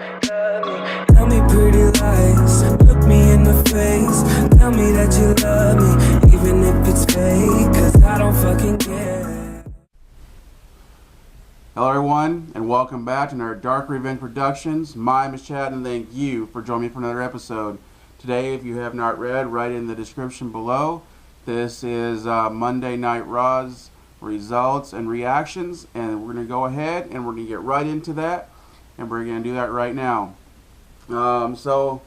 Tell me pretty lies, look me in the face. Tell me that you love me, even if it's fake, 'cause I don't fucking care. Hello everyone, and welcome back to another Dark Revenge Productions. My name is Chad, and thank you for joining me for another episode. Today, if you have not read, write in the description below. This is Monday Night Raw's results and reactions, and we're going to go ahead and we're going to get right into that, and we're going to do that right now. So,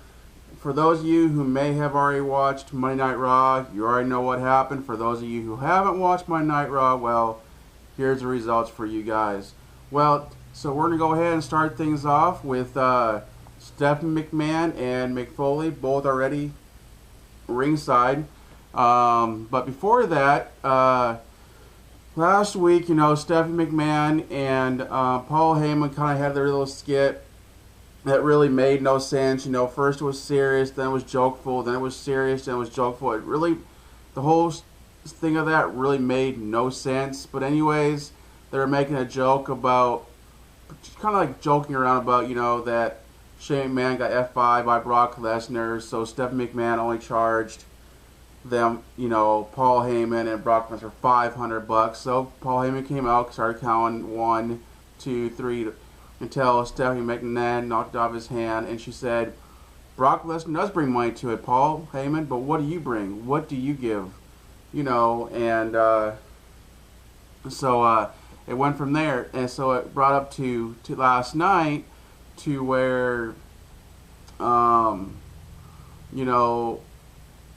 for those of you who may have already watched Monday Night Raw, you already know what happened. For those of you who haven't watched Monday Night Raw, well, here's the results for you guys. Well, so we're going to go ahead and start things off with Stephanie McMahon and Mick Foley, both already ringside. But before that, last week, Stephanie McMahon and Paul Heyman kind of had their little skit that really made no sense. First it was serious, then it was jokeful, then it was serious, then it was jokeful. It really, the whole thing of that really made no sense. But anyways, they were making a joke about, just kind of like joking around about, that Shane McMahon got F5 by Brock Lesnar, so Stephanie McMahon only charged them, Paul Heyman and Brock Lesnar $500. So Paul Heyman came out, started counting 1, 2, 3, until Stephanie McMahon knocked it off his hand, and she said, "Brock Lesnar does bring money to it, Paul Heyman, but what do you bring? What do you give?" And so it went from there, and so it brought up to last night, to where,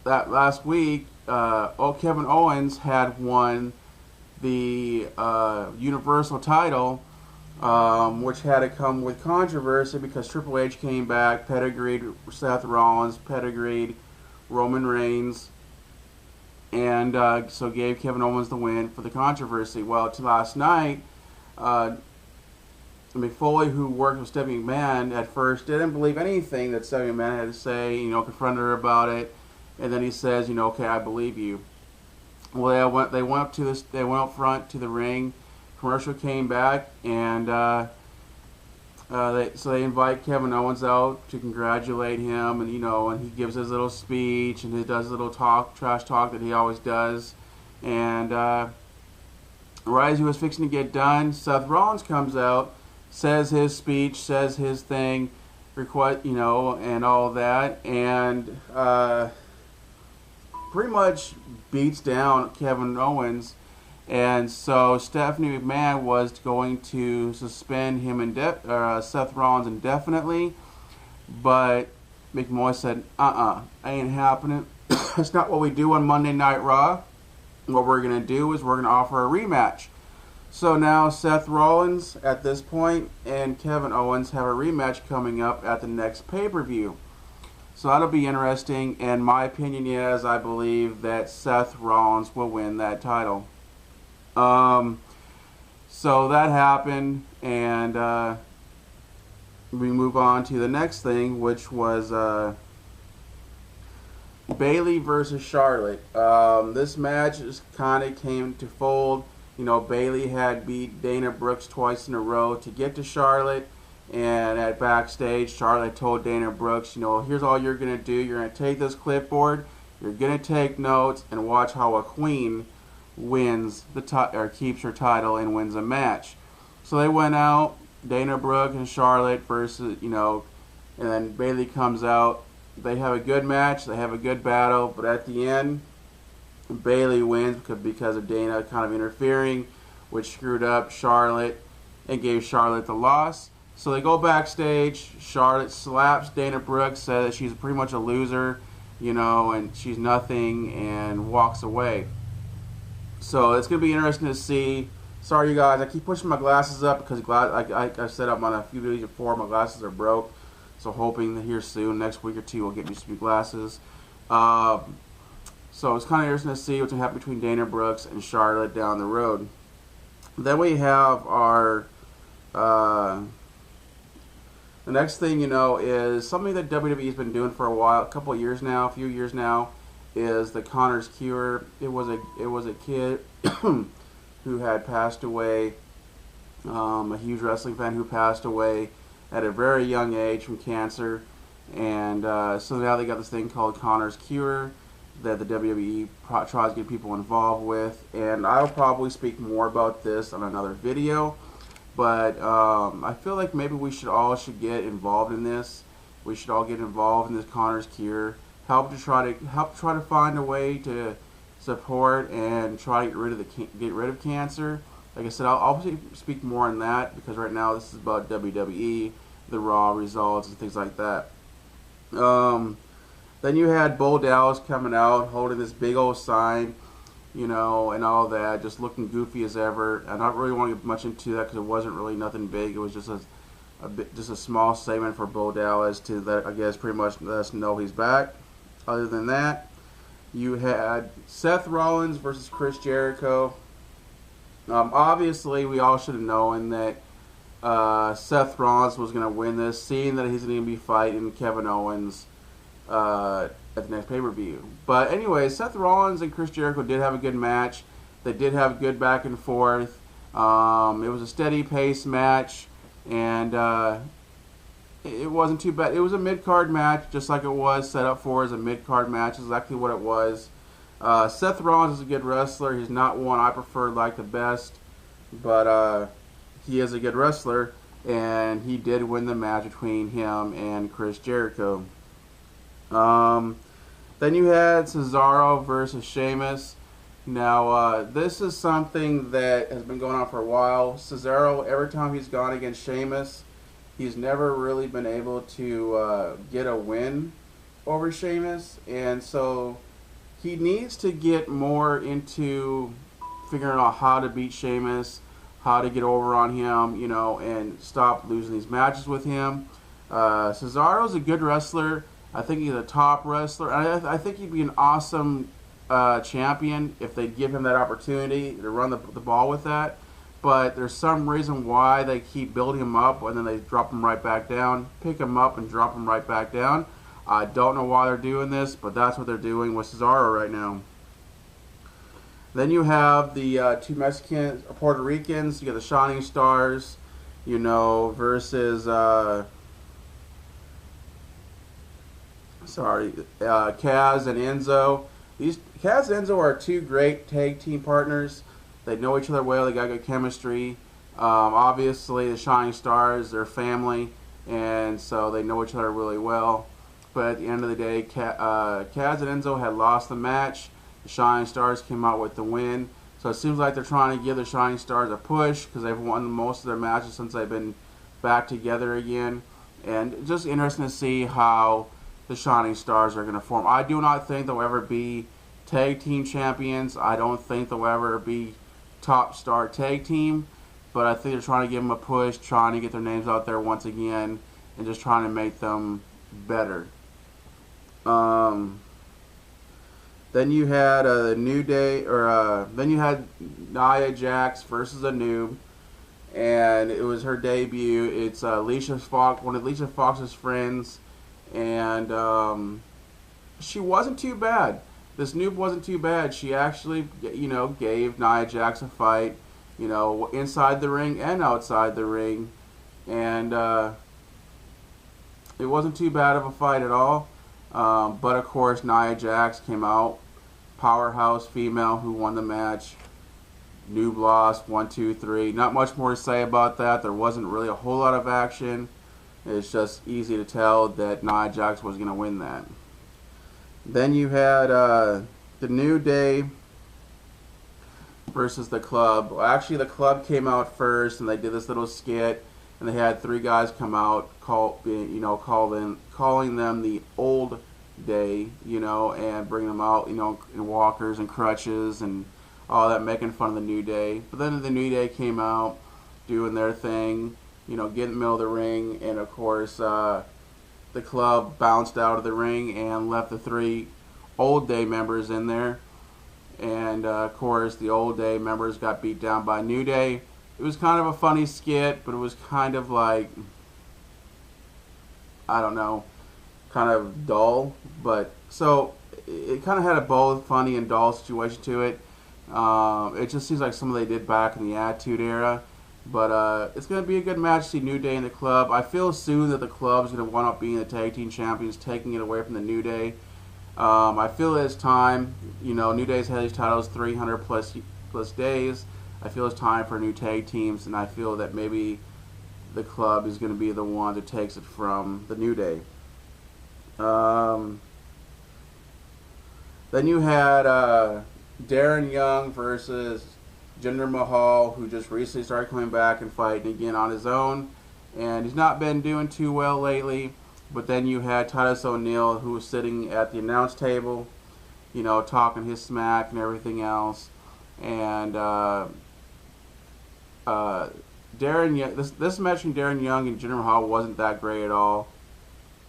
that last week, Kevin Owens had won the Universal title, which had to come with controversy because Triple H came back, pedigreed Seth Rollins, pedigreed Roman Reigns, and so gave Kevin Owens the win for the controversy. Well, to last night, Mick Foley, who worked with Stephanie McMahon at first, didn't believe anything that Stephanie McMahon had to say, confronted her about it, and then he says, okay, I believe you. Well, they went up front to the ring. Commercial came back, and they invite Kevin Owens out to congratulate him, and and he gives his little speech, and he does a little trash talk that he always does. And right as he was fixing to get done, Seth Rollins comes out, says his speech, says his thing, and all that, and pretty much beats down Kevin Owens. And so Stephanie McMahon was going to suspend him Seth Rollins indefinitely, but McMahon said, ain't happening. That's not what we do on Monday Night Raw. What we're going to do is we're going to offer a rematch. So now Seth Rollins at this point and Kevin Owens have a rematch coming up at the next pay-per-view. So that'll be interesting, and my opinion is I believe that Seth Rollins will win that title. So that happened, and we move on to the next thing, which was Bayley versus Charlotte. This match just kind of came to fold. Bayley had beat Dana Brooks twice in a row to get to Charlotte, and at backstage, Charlotte told Dana Brooks, here's all you're going to do. You're going to take this clipboard, you're going to take notes, and watch how a queen wins keeps her title and wins a match. So they went out, Dana Brooke and Charlotte versus, and then Bayley comes out. They have a good match, they have a good battle, but at the end, Bayley wins because of Dana kind of interfering, which screwed up Charlotte and gave Charlotte the loss. So they go backstage, Charlotte slaps Dana Brooke, says that she's pretty much a loser, and she's nothing, and walks away. So it's going to be interesting to see. Sorry, you guys. I keep pushing my glasses up because I set up on a few videos before. My glasses are broke. So hoping that here soon, next week or two, we'll get me some new glasses. So it's kind of interesting to see what's going to happen between Dana Brooks and Charlotte down the road. Then we have our... the next thing, is something that WWE's been doing for a few years now, is the Connor's Cure. It was a kid who had passed away, a huge wrestling fan who passed away, at a very young age from cancer. And so now they got this thing called Connor's Cure that the WWE tries to get people involved with. And I'll probably speak more about this on another video. But I feel like maybe we should get involved in this. We should all get involved in this Connor's Cure. Help to try to find a way to support and try to get rid of cancer. Like I said, I'll speak more on that because right now this is about WWE, the Raw results and things like that. Then you had Bo Dallas coming out holding this big old sign, and all that, just looking goofy as ever. I don't really want to get much into that because it wasn't really nothing big. It was just a small statement for Bo Dallas to that, I guess, pretty much let us know he's back. Other than that, you had Seth Rollins versus Chris Jericho. Obviously, we all should have known that Seth Rollins was going to win this, seeing that he's going to be fighting Kevin Owens at the next pay-per-view. But anyway, Seth Rollins and Chris Jericho did have a good match. They did have a good back and forth. It was a steady pace match, and it wasn't too bad. It was a mid-card match, just like it was set up for as a mid-card match, exactly what it was. Seth Rollins is a good wrestler. He's not one I prefer like the best, but he is a good wrestler, and he did win the match between him and Chris Jericho. Then you had Cesaro versus Sheamus. Now, this is something that has been going on for a while. Cesaro, every time he's gone against Sheamus, he's never really been able to get a win over Sheamus, and so he needs to get more into figuring out how to beat Sheamus, how to get over on him, and stop losing these matches with him. Cesaro's a good wrestler. I think he's a top wrestler. I think he'd be an awesome champion if they give him that opportunity to run the ball with that. But there's some reason why they keep building him up and then they drop him right back down, pick him up and drop him right back down. I don't know why they're doing this, but that's what they're doing with Cesaro right now. Then you have the two Mexican, Puerto Ricans. You got the Shining Stars, versus Kaz and Enzo. These Kaz and Enzo are two great tag team partners. They know each other well. They got good chemistry. Obviously, the Shining Stars, they're family, and so they know each other really well. But at the end of the day, Kaz and Enzo had lost the match. The Shining Stars came out with the win. So it seems like they're trying to give the Shining Stars a push because they've won most of their matches since they've been back together again. And just interesting to see how the Shining Stars are going to form. I do not think they'll ever be tag team champions. I don't think they'll ever be top star tag team. But I think they're trying to give them a push, trying to get their names out there once again, and just trying to make them better. Then you had the New Day, then you had Nia Jax versus a noob, and it was her debut. It's Alicia Fox, one of Alicia Fox's friends, and she wasn't too bad. This noob wasn't too bad. She actually, gave Nia Jax a fight, inside the ring and outside the ring, and it wasn't too bad of a fight at all. But of course, Nia Jax came out, powerhouse female who won the match. Noob lost 1, 2, 3. Not much more to say about that. There wasn't really a whole lot of action. It's just easy to tell that Nia Jax was going to win that. Then you had the New Day versus the Club. Well, actually, the Club came out first, and they did this little skit, and they had 3 guys come out, calling them the Old Day, and bring them out, in walkers and crutches and all that, making fun of the New Day. But then the New Day came out, doing their thing, get in the middle of the ring, and of course, the Club bounced out of the ring and left the 3 Old Day members in there. And of course, the Old Day members got beat down by New Day. It was kind of a funny skit, but it was kind of like, I don't know, kind of dull. But so it kind of had a both funny and dull situation to it. It just seems like something they did back in the Attitude Era. But it's going to be a good match to see New Day in the club. I feel soon that the club is going to wind up being the tag team champions, taking it away from the New Day. I feel it's time. New Day's had these titles 300 plus days. I feel it's time for new tag teams, and I feel that maybe the club is going to be the one that takes it from the New Day. Then you had Darren Young versus Jinder Mahal, who just recently started coming back and fighting again on his own, and he's not been doing too well lately. But then you had Titus O'Neil, who was sitting at the announce table, talking his smack and everything else. And Darren Young, this match between Darren Young and Jinder Mahal wasn't that great at all.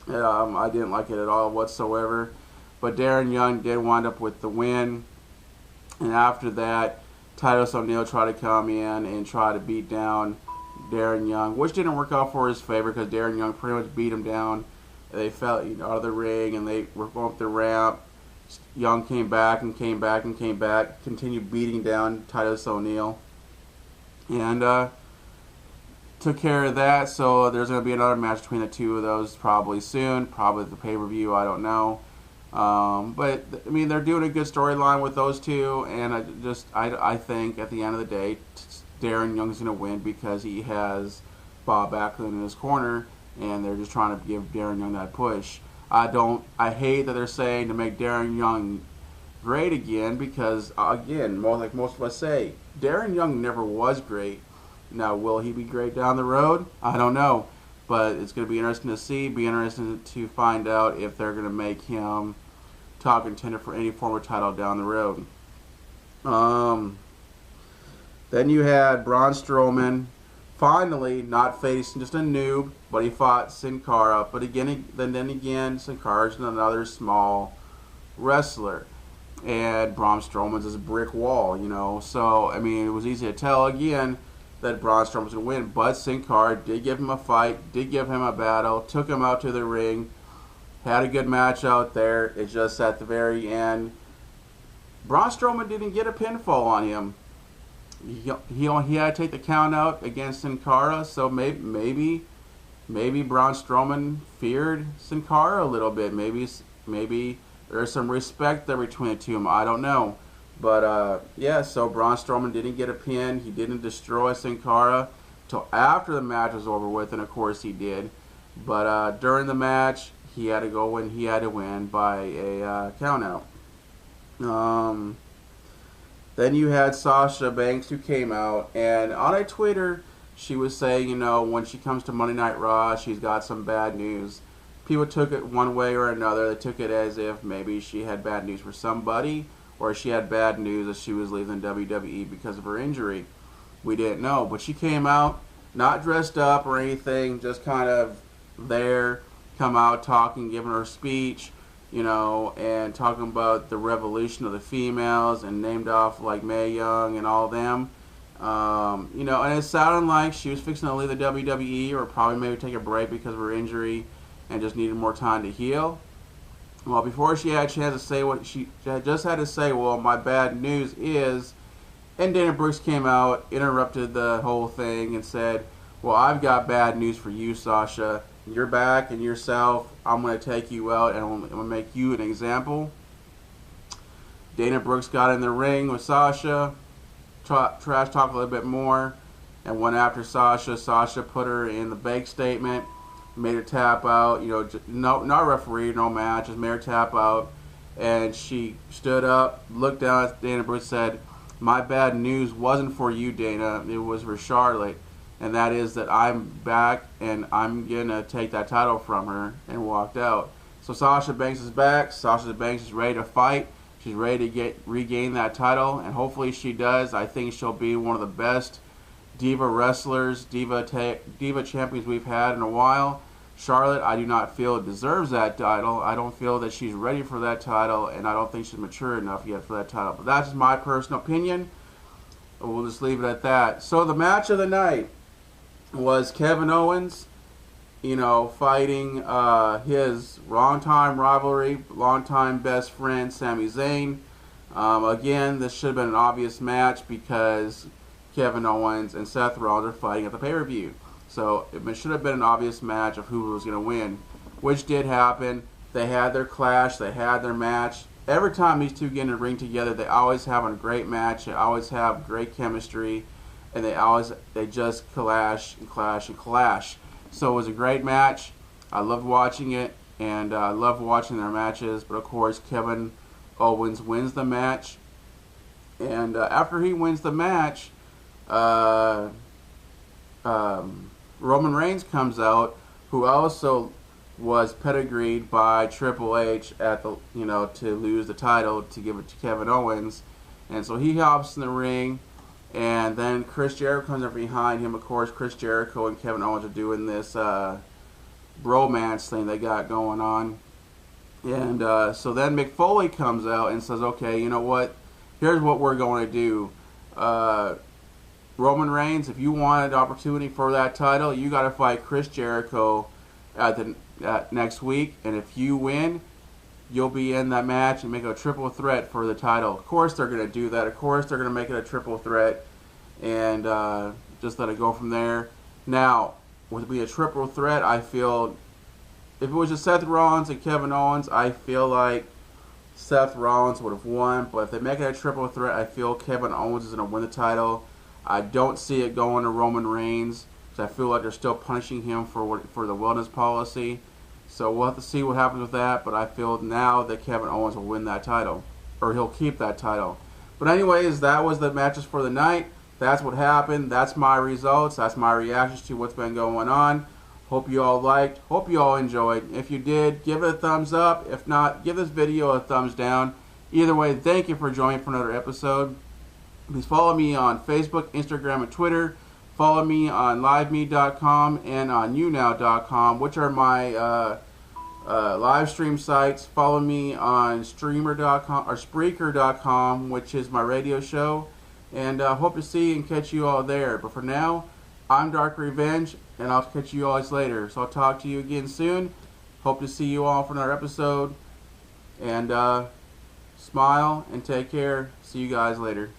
I didn't like it at all whatsoever. But Darren Young did wind up with the win. And after that, Titus O'Neil tried to come in and try to beat down Darren Young, which didn't work out for his favor because Darren Young pretty much beat him down. They fell out of the ring and they were going up the ramp. Young came back and came back and came back, continued beating down Titus O'Neil, and took care of that. So there's going to be another match between the two of those probably soon, probably at the pay-per-view, I don't know. But I mean, they're doing a good storyline with those two, and I think at the end of the day, Darren Young's going to win because he has Bob Backlund in his corner, and they're just trying to give Darren Young that push. I hate that they're saying to make Darren Young great again because, again, like most of us say, Darren Young never was great. Now, will he be great down the road? I don't know. But it's going to be interesting to see, be interesting to find out if they're going to make him top contender for any form of title down the road. Then you had Braun Strowman, finally not facing just a noob, but he fought Sin Cara. But then again, Sin Cara's another small wrestler, and Braun Strowman's this brick wall, So I mean, it was easy to tell again that Braun Strowman was going to win, but Sin Cara did give him a fight, did give him a battle, took him out to the ring, had a good match out there. It's just at the very end, Braun Strowman didn't get a pinfall on him. He had to take the count out against Sin Cara, so maybe Braun Strowman feared Sin Cara a little bit. Maybe there's some respect there between the two of them. I don't know. But, so Braun Strowman didn't get a pin. He didn't destroy Sin Cara until after the match was over with, and of course he did. But during the match, he had to go and he had to win by a count out. Then you had Sasha Banks, who came out, and on a Twitter, she was saying, when she comes to Monday Night Raw, she's got some bad news. People took it one way or another. They took it as if maybe she had bad news for somebody, or she had bad news that she was leaving WWE because of her injury. We didn't know. But she came out, not dressed up or anything, just kind of there, come out talking, giving her speech, and talking about the revolution of the females and named off like Mae Young and all them. And it sounded like she was fixing to leave the WWE or probably maybe take a break because of her injury and just needed more time to heal. Well, before she had a chance to say what she just had to say, well, my bad news is, and Dana Brooks came out, interrupted the whole thing and said, well, I've got bad news for you, Sasha. You're back and yourself. I'm going to take you out and I'm going to make you an example. Dana Brooks got in the ring with Sasha, trash talk a little bit more, and went after Sasha. Sasha put her in the bank statement, made her tap out. No referee, no match, just made her tap out. And she stood up, looked down at Dana Brooks, said, my bad news wasn't for you, Dana. It was for Charlotte. And that is that I'm back and I'm going to take that title from her, and walked out. So Sasha Banks is back. Sasha Banks is ready to fight. She's ready to regain that title, and hopefully she does. I think she'll be one of the best diva wrestlers, diva champions we've had in a while. Charlotte, I do not feel deserves that title. I don't feel that she's ready for that title, and I don't think she's mature enough yet for that title. But that's just my personal opinion. We'll just leave it at that. So the match of the night was Kevin Owens, fighting his longtime rivalry, longtime best friend, Sami Zayn. Again, this should have been an obvious match because Kevin Owens and Seth Rollins are fighting at the pay-per-view. So it should have been an obvious match of who was going to win, which did happen. They had their clash. They had their match. Every time these two get in the ring together, they always have a great match. They always have great chemistry, and they just clash and clash and clash. So it was a great match. I loved watching it, and I love watching their matches. But of course, Kevin Owens wins the match, and after he wins the match, Roman Reigns comes out, who also was pedigreed by Triple H at the to lose the title to give it to Kevin Owens, and so he hops in the ring, and then Chris Jericho comes up behind him. Of course, Chris Jericho and Kevin Owens are doing this bromance thing they got going on, and so then Mick Foley comes out and says, "Okay, you know what? Here's what we're going to do." Roman Reigns, if you wanted opportunity for that title, you got to fight Chris Jericho at next week, and if you win, you'll be in that match and make a triple threat for the title. Of course they're going to do that. Of course they're going to make it a triple threat, and just let it go from there. Now, would it be a triple threat? I feel if it was just Seth Rollins and Kevin Owens, I feel like Seth Rollins would have won. But if they make it a triple threat, I feel Kevin Owens is going to win the title. I don't see it going to Roman Reigns, because I feel like they're still punishing him for the wellness policy. So we'll have to see what happens with that. But I feel now that Kevin Owens will win that title, or he'll keep that title. But anyways, that was the matches for the night. That's what happened. That's my results. That's my reactions to what's been going on. Hope you all liked. Hope you all enjoyed. If you did, give it a thumbs up. If not, give this video a thumbs down. Either way, thank you for joining for another episode. Please follow me on Facebook, Instagram, and Twitter. Follow me on liveme.com and on YouNow.com, which are my live stream sites. Follow me on streamer.com or Spreaker.com, which is my radio show. And hope to see and catch you all there. But for now, I'm Dark Revenge, and I'll catch you all later. So I'll talk to you again soon. Hope to see you all for another episode. And smile and take care. See you guys later.